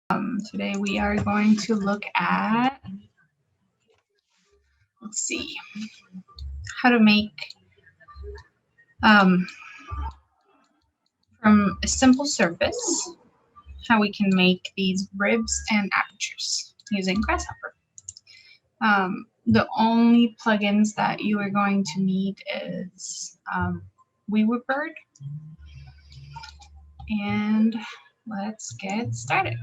Today we are going to look at, let's see, how to make, from a simple surface, how we can make these ribs and apertures using Grasshopper. The only plugins that you are going to need is Bird. And let's get started.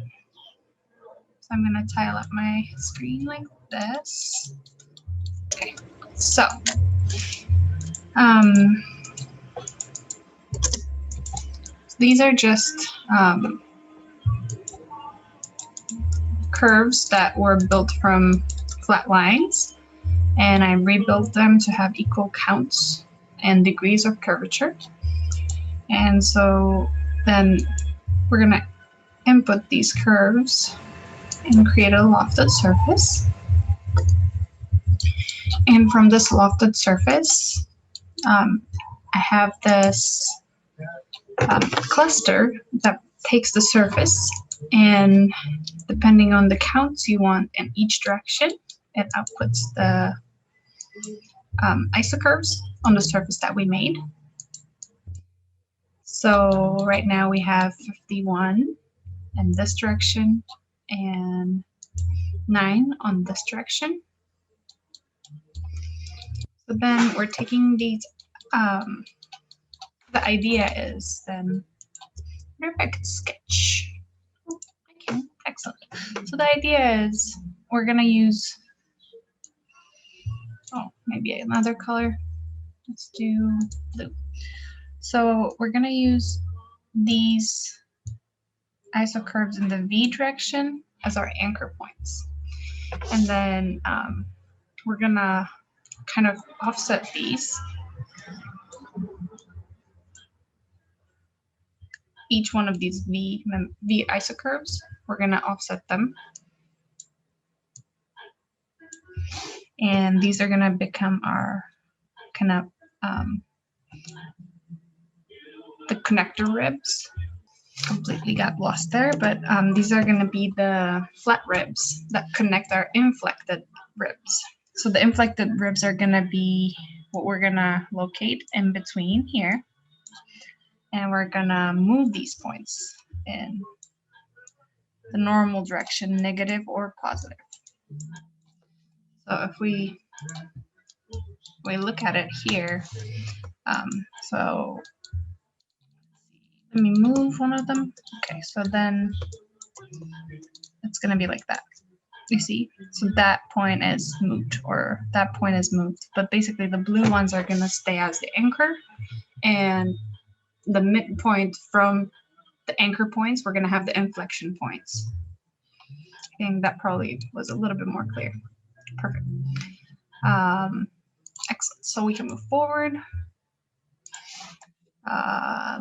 So I'm going to tile up my screen like this. Okay, so these are just curves that were built from flat lines, and I rebuilt them to have equal counts and degrees of curvature. And so then we're going to input these curves and create a lofted surface. And from this lofted surface, I have this cluster that takes the surface, and depending on the counts you want in each direction, it outputs the isocurves on the surface that we made. So right now we have 51 in this direction and 9 on this direction. So then we're taking these, the idea is then, I wonder if I could sketch. Oh, I can, excellent. So the idea is we're gonna use, maybe another color. Let's do blue. So we're gonna use these isocurves in the V direction as our anchor points. And then we're gonna kind of offset these. Each one of these V isocurves, we're gonna offset them. And these are gonna become our kind of the connector ribs. Completely got lost there, but these are going to be the flat ribs that connect our inflected ribs. So the inflected ribs are going to be what we're going to locate in between here, and we're going to move these points in the normal direction, negative or positive. So if we look at it here, so let me move one of them. Okay, so then it's going to be like that. You see? So that point is moved, or that point is moved. But basically the blue ones are going to stay as the anchor, and the midpoint from the anchor points, we're going to have the inflection points. I think that probably was a little bit more clear. Perfect. Excellent. So we can move forward.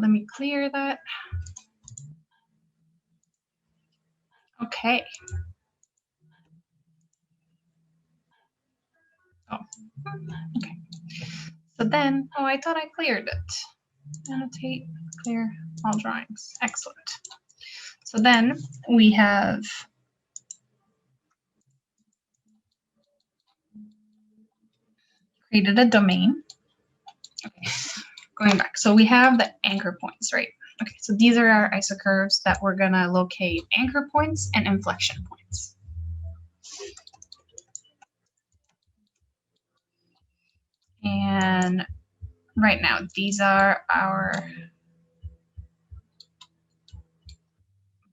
Let me clear that. Okay. Oh, okay. So then, I thought I cleared it. Annotate, clear all drawings. Excellent. So then we have created a domain. Okay, going back. So we have the anchor points, right? Okay, so these are our isocurves that we're gonna locate anchor points and inflection points. And right now, these are our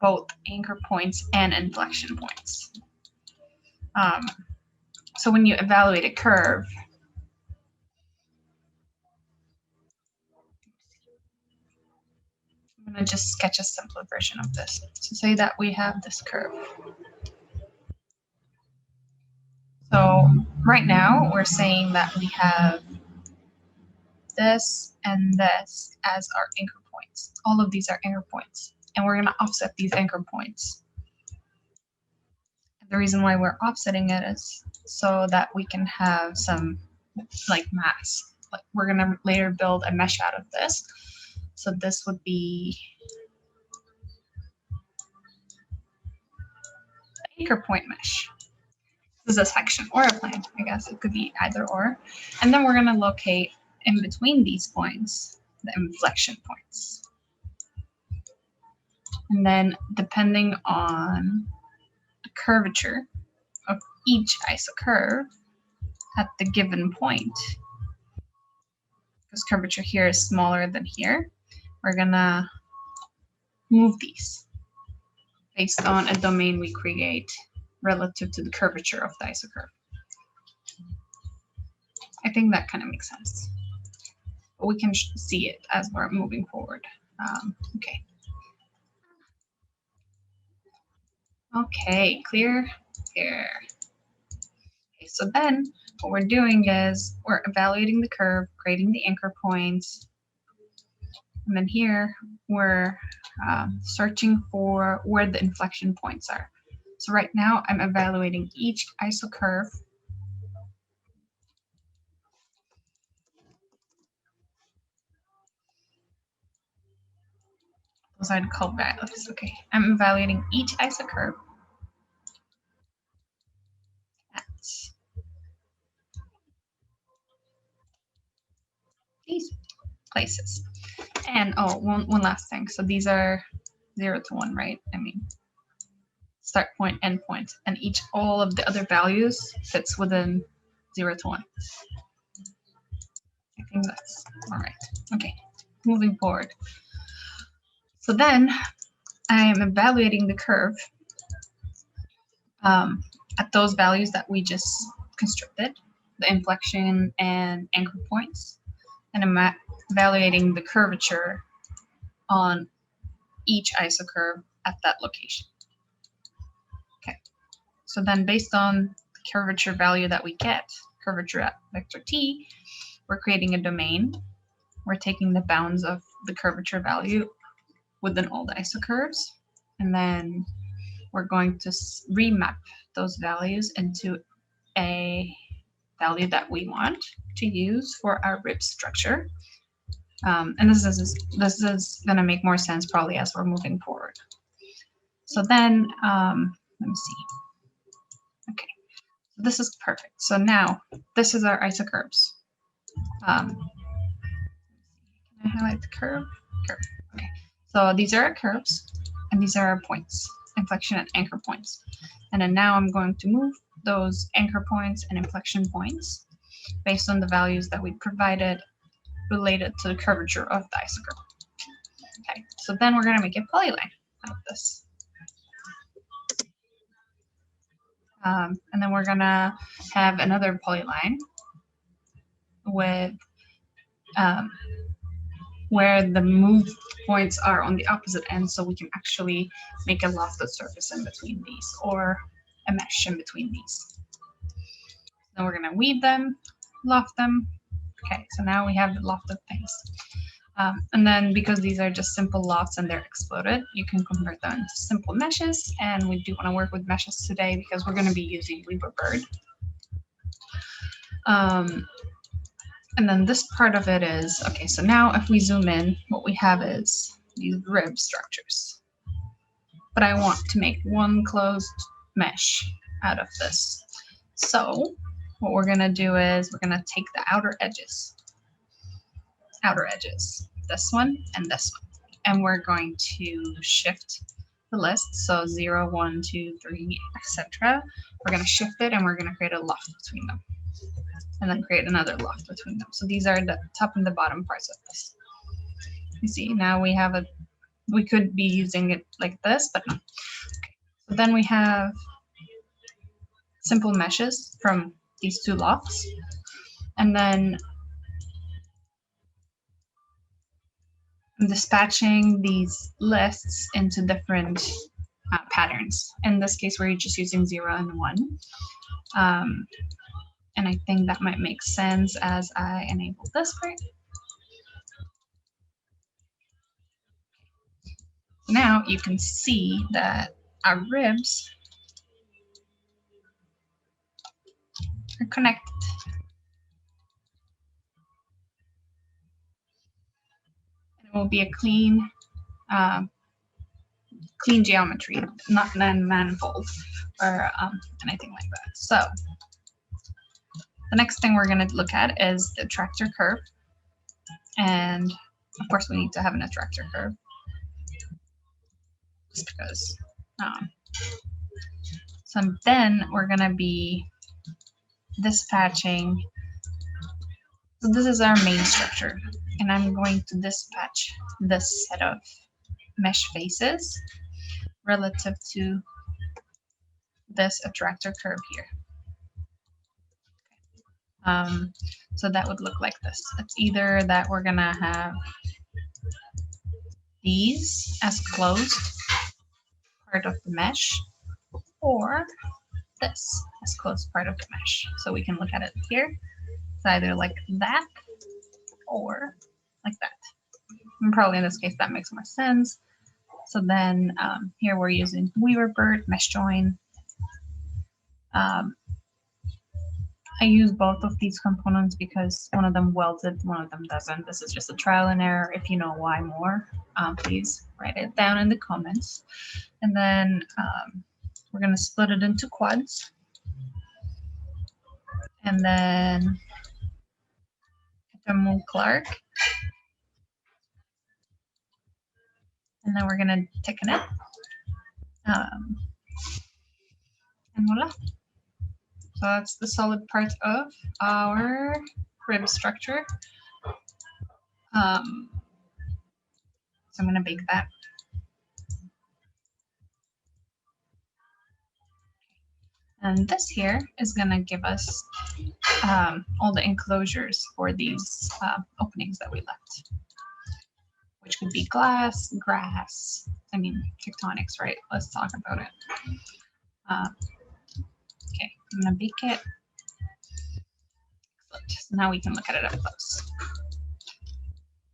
both anchor points and inflection points. So when you evaluate a curve, I'm going to just sketch a simpler version of this. So say that we have this curve. So right now we're saying that we have this and this as our anchor points. All of these are anchor points, and we're going to offset these anchor points. The reason why we're offsetting it is so that we can have some like mass. Like we're going to later build a mesh out of this. So this would be anchor point mesh. This is a section or a plane, I guess it could be either or. And then we're going to locate in between these points the inflection points. And then depending on the curvature of each isocurve at the given point, because curvature here is smaller than here, we're going to move these based on a domain we create relative to the curvature of the isocurve. I think that kind of makes sense. But we can see it as we're moving forward. Okay. Okay, clear here. Okay, so then what we're doing is we're evaluating the curve, creating the anchor points, and then here we're searching for where the inflection points are. So right now I'm evaluating each isocurve. Those I'd call values. Okay, I'm evaluating each isocurve at these places. And oh, one last thing. So these are 0 to 1, right? I mean, start point, end point, and all of the other values fits within 0 to 1. I think that's all right. Okay, moving forward. So then I am evaluating the curve at those values that we just constructed, the inflection and anchor points, and I'm evaluating the curvature on each isocurve at that location. Okay, so then based on the curvature value that we get, curvature at vector t, we're creating a domain. We're taking the bounds of the curvature value within all the isocurves, and then we're going to remap those values into a value that we want to use for our rib structure. And this is going to make more sense probably as we're moving forward. So then, let me see. Okay, so this is perfect. So now this is our isocurves. Can I highlight the curve? Curve. Okay, so these are our curves, and these are our points, inflection and anchor points. And then now I'm going to move those anchor points and inflection points based on the values that we provided related to the curvature of the isocurve. Okay, so then we're going to make a polyline out of this. And then we're going to have another polyline with where the moved points are on the opposite end, so we can actually make a lofted surface in between these, or a mesh in between these. Then we're going to weave them, loft them. Okay, so now we have the lofted things. And then because these are just simple lofts and they're exploded, you can convert them into simple meshes. And we do want to work with meshes today because we're going to be using Weaverbird. And then this part of it is, okay, so now if we zoom in, what we have is these rib structures. But I want to make one closed mesh out of this. So what we're going to do is we're going to take the outer edges, this one and this one. And we're going to shift the list. So 0, 1, 2, 3, etc. We're going to shift it and we're going to create a loft between them. And then create another loft between them. So these are the top and the bottom parts of this. You see, now we have we could be using it like this, but no. Okay. So then we have simple meshes from these two lofts. And then I'm dispatching these lists into different patterns. In this case, we're just using 0 and 1. And I think that might make sense as I enable this part. Now you can see that our ribs are connected. And it will be a clean clean geometry, not manifold or anything like that. So the next thing we're going to look at is the attractor curve. And of course, we need to have an attractor curve just because. So then we're going to be dispatching. So this is our main structure, and I'm going to dispatch this set of mesh faces relative to this attractor curve here. So that would look like this. It's either that we're gonna have these as closed part of the mesh, or this as closed part of the mesh. So we can look at it here. It's either like that or like that. And probably in this case that makes more sense. So then here we're using Weaver Bird mesh join. I use both of these components because one of them welds it, one of them doesn't. This is just a trial and error. If you know why more, please write it down in the comments. And then we're going to split it into quads. And then move Clark. And then we're going to thicken it. And voila. So that's the solid part of our rib structure. So I'm going to bake that. And this here is going to give us all the enclosures for these openings that we left, which could be glass, grass, I mean, tectonics, right? Let's talk about it. Okay, I'm going to bake it. Excellent. So now we can look at it up close.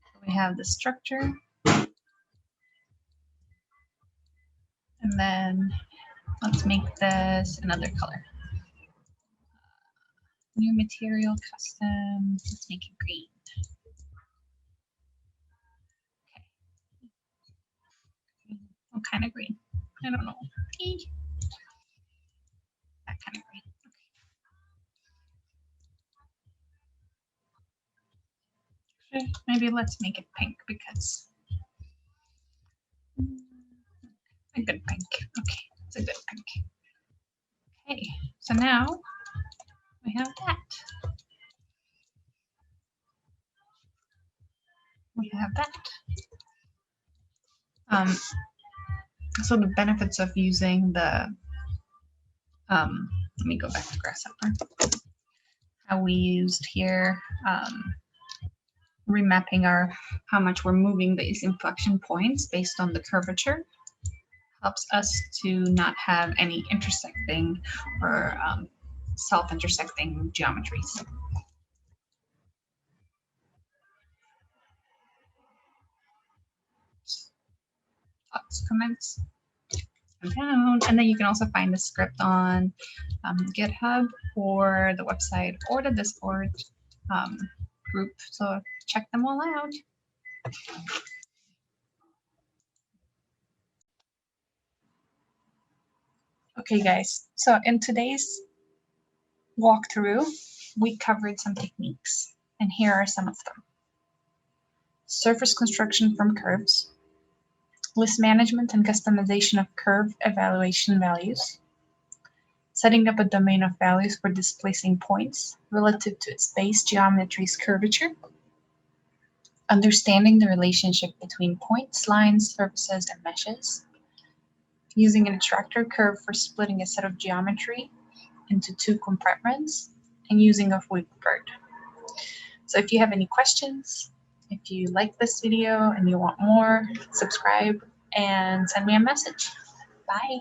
So we have the structure. And then let's make this another color. New material, custom. Let's make it green. Okay. What kind of green? I don't know. That kind of green. Okay. Maybe let's make it pink because a good pink. Okay, it's a good pink. Okay, so now we have that. We have that. So the benefits of using the, let me go back to Grasshopper. How we used here, remapping how much we're moving these inflection points based on the curvature helps us to not have any intersecting or self-intersecting geometries. Thoughts, comments? Down. And then you can also find the script on GitHub or the website or the Discord group. So check them all out. Okay, guys. So in today's walkthrough, we covered some techniques, and here are some of them. Surface construction from curves, list management and customization of curve evaluation values, setting up a domain of values for displacing points relative to its base geometry's curvature, understanding the relationship between points, lines, surfaces, and meshes, using an attractor curve for splitting a set of geometry into two compartments, and using a Weaver Bird. So if you have any questions, if you like this video and you want more, subscribe and send me a message. Bye.